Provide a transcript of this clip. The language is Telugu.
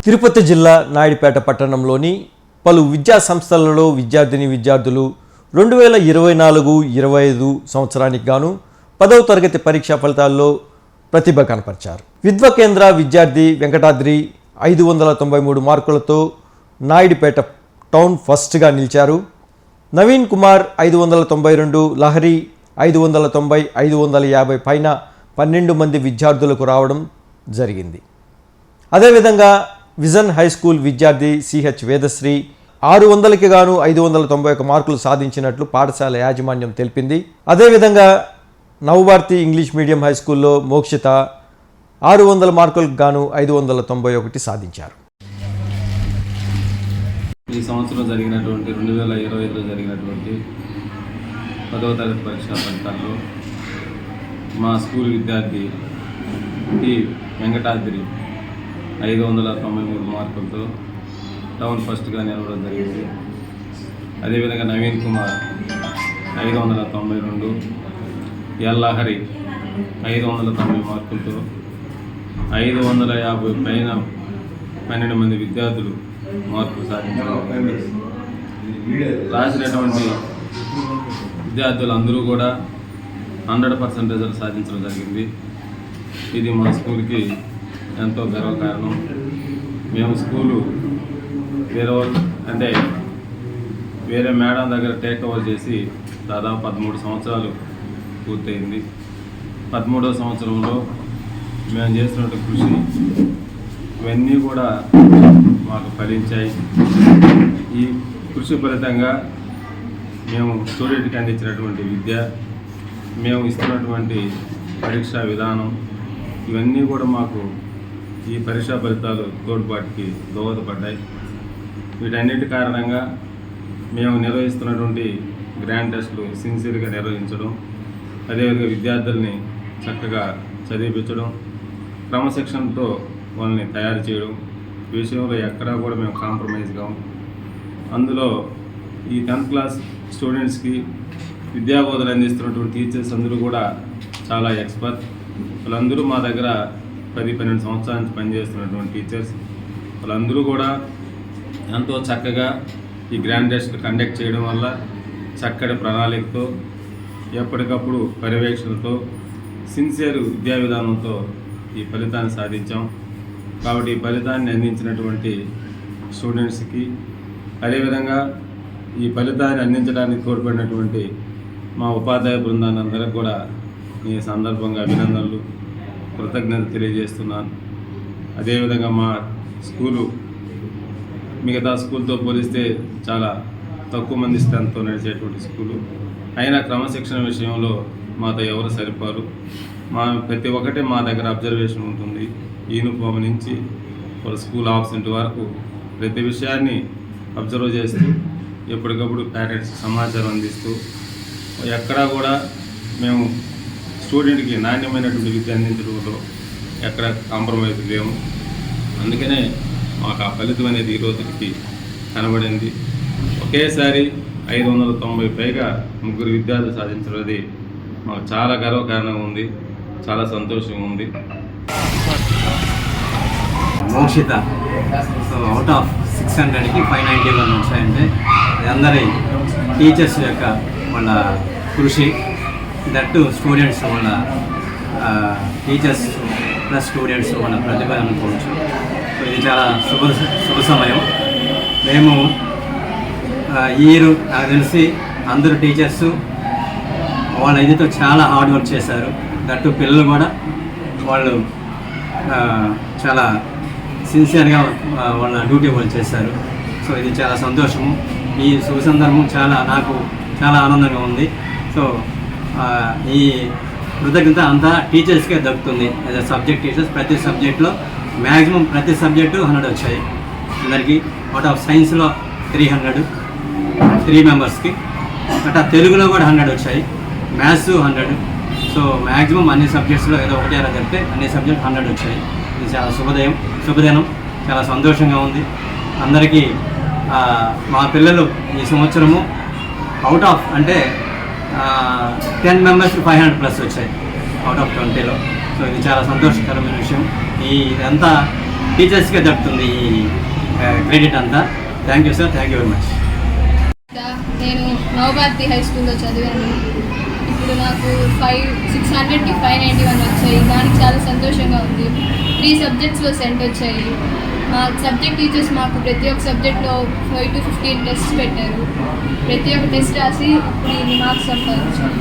తిరుపతి జిల్లా నాయుడుపేట పట్టణంలోని పలు విద్యా సంస్థలలో విద్యార్థులు 2024-25 సంవత్సరానికి గాను 10వ తరగతి పరీక్షా ఫలితాల్లో ప్రతిభ కనపరిచారు. విద్వ కేంద్ర విద్యార్థి వెంకటాద్రి 593 మార్కులతో నాయుడుపేట టౌన్ ఫస్ట్గా నిలిచారు. నవీన్ కుమార్ 592, లహరి 590, 550 పైన 12 మంది విద్యార్థులకు రావడం జరిగింది. అదేవిధంగా విజన్ హై స్కూల్ విద్యార్థి సిహెచ్ వేదశ్రీ 600కి గాను 591 మార్కులు సాధించినట్లు పాఠశాల యాజమాన్యం తెలిపింది. అదేవిధంగా నవభారతి ఇంగ్లీష్ మీడియం హై స్కూల్లో మోక్షిత 600 మార్కులకు గాను 591 సాధించారు. ఈ సంవత్సరం జరిగినటువంటి 2025లో జరిగినటువంటి 10వ తరగతి పరీక్షా ఫలితాల్లో మా స్కూల్ విద్యార్థి టి వెంకటాద్రి 593 మార్కులతో టౌన్ ఫస్ట్గా నిలవడం జరిగింది. అదేవిధంగా నవీన్ కుమార్ 592, లహరి 590 మార్కులతో 550 పైన 12 మంది విద్యార్థులు మార్కులు సాధించారు. రాసినటువంటి విద్యార్థులందరూ కూడా 100% రిజల్ట్ సాధించడం జరిగింది. ఇది మా స్కూల్కి ఎంతో గర్వకారణం. మేము స్కూలు వేరే మేడం దగ్గర టేక్ ఓవర్ చేసి దాదాపు 13 సంవత్సరాలు పూర్తయింది. 13వ సంవత్సరంలో మేము చేస్తున్న కృషి ఇవన్నీ కూడా మాకు ఫలించాయి. ఈ కృషి ఫలితంగా మేము స్టూడెంట్కి అందించినటువంటి విద్య, మేము ఇస్తున్నటువంటి పరీక్షా విధానం ఇవన్నీ కూడా మాకు ఈ పరీక్షా ఫలితాలు తోడ్పాటుకి దోహదపడ్డాయి. వీటన్నిటి కారణంగా మేము నిర్వహిస్తున్నటువంటి గ్రాండ్ టెస్టులు సిన్సియర్గా నిర్వహించడం, అదేవిధంగా విద్యార్థుల్ని చక్కగా చదివించడం, క్రమశిక్షణతో వాళ్ళని తయారు చేయడం ఈ విషయంలో ఎక్కడా కూడా మేము కాంప్రమైజ్ కాము. అందులో ఈ 10th క్లాస్ స్టూడెంట్స్కి విద్యాబోధన అందిస్తున్నటువంటి టీచర్స్ అందరూ కూడా చాలా ఎక్స్పర్ట్. వాళ్ళందరూ మా దగ్గర 10-12 సంవత్సరాల నుంచి పనిచేస్తున్నటువంటి టీచర్స్. వాళ్ళందరూ కూడా ఎంతో చక్కగా ఈ గ్రాండ్ టెస్ట్లు కండక్ట్ చేయడం వల్ల చక్కటి ప్రణాళికతో, ఎప్పటికప్పుడు పర్యవేక్షణతో, సిన్సియర్ విద్యా విధానంతో ఈ ఫలితాన్ని సాధించాం. కాబట్టి ఈ ఫలితాన్ని అందించినటువంటి స్టూడెంట్స్కి, అదేవిధంగా ఈ ఫలితాన్ని అందించడానికి తోడ్పడినటువంటి మా ఉపాధ్యాయ బృందాన్ని అందరికి కూడా ఈ సందర్భంగా అభినందనలు, కృతజ్ఞత తెలియజేస్తున్నాను. అదేవిధంగా మా స్కూలు మిగతా స్కూల్తో పోలిస్తే చాలా తక్కువ మంది స్ట్రెంత్తో నడిచేటువంటి స్కూలు అయినా క్రమశిక్షణ విషయంలో మాతో ఎవరు సరిపోరు. ప్రతి ఒక్కటి మా దగ్గర అబ్జర్వేషన్ ఉంటుంది. యూనిఫామ్ నుంచి వాళ్ళ స్కూల్ ఆబ్సెంట్ వరకు ప్రతి విషయాన్ని అబ్జర్వ్ చేస్తూ ఎప్పటికప్పుడు పేరెంట్స్కి సమాచారం అందిస్తూ ఎక్కడా కూడా మేము స్టూడెంట్కి నాణ్యమైనటువంటి విద్య అందించడంలో ఎక్కడ కాంప్రమైజ్ లేము. అందుకనే మాకు ఆ ఫలితం అనేది ఈ రోజుకి కనబడింది. ఒకేసారి 590 పైగా 3 విద్యార్థులు సాధించడం మాకు చాలా గర్వకారణంగా ఉంది, చాలా సంతోషంగా ఉంది. మోక్షిత అవుట్ ఆఫ్ 600కి 591 వచ్చాయంటే అందరి టీచర్స్ యొక్క వాళ్ళ కృషి, దట్టు స్టూడెంట్స్ వాళ్ళ టీచర్స్ ప్లస్ స్టూడెంట్స్ వాళ్ళ ప్రతిభ అనుకోవచ్చు. సో ఇది చాలా శుభ సమయం. మేము ఈ ఇయర్ నాకు తెలిసి అందరూ టీచర్స్ వాళ్ళ ఇదితో చాలా హార్డ్ వర్క్ చేశారు. దట్టు పిల్లలు కూడా వాళ్ళు చాలా సిన్సియర్గా వాళ్ళ డ్యూటీ వాళ్ళు చేశారు. సో ఇది చాలా సంతోషము. ఈ శుభ సందర్భం నాకు చాలా ఆనందంగా ఉంది. సో ఈ కృతజ్ఞత అంతా టీచర్స్కే దక్కుతుంది. యాజ్ అ సబ్జెక్ట్ టీచర్స్ ప్రతి సబ్జెక్ట్లో మ్యాక్సిమం ప్రతి సబ్జెక్టు 100 వచ్చాయి అందరికీ. అవుట్ ఆఫ్ సైన్స్లో 300 3 మెంబర్స్కి, అట్లా తెలుగులో కూడా 100 వచ్చాయి, మ్యాథ్స్ 100. సో మ్యాక్సిమం అన్ని సబ్జెక్ట్స్లో ఏదో ఒకటి అలా చెప్తే అన్ని సబ్జెక్ట్ 100 వచ్చాయి. ఇది చాలా శుభదినం, చాలా సంతోషంగా ఉంది అందరికీ. మా పిల్లలు ఈ సంవత్సరము అవుట్ ఆఫ్ అంటే 10 మెంబర్స్కి 500+ వచ్చాయి అవుట్ ఆఫ్ 20లో. సో ఇది చాలా సంతోషకరమైన విషయం. ఇదంతా టీచర్స్కే దక్కుతుంది ఈ క్రెడిట్ అంతా. Thank you sir, thank you very much. నేను నవభారతి హై స్కూల్లో చదివాను. ఇప్పుడు నాకు 600కి 591 వచ్చాయి. దానికి చాలా సంతోషంగా ఉంది. 3 సబ్జెక్ట్స్లో సెంట్ వచ్చాయి. మా సబ్జెక్ట్ టీచర్స్ మాకు ప్రతి ఒక్క సబ్జెక్ట్లో 5 to 15 టెస్ట్స్ పెట్టారు. ప్రతి ఒక్క టెస్ట్ రాసి ఇప్పుడు మార్క్స్ సంపాదించాను.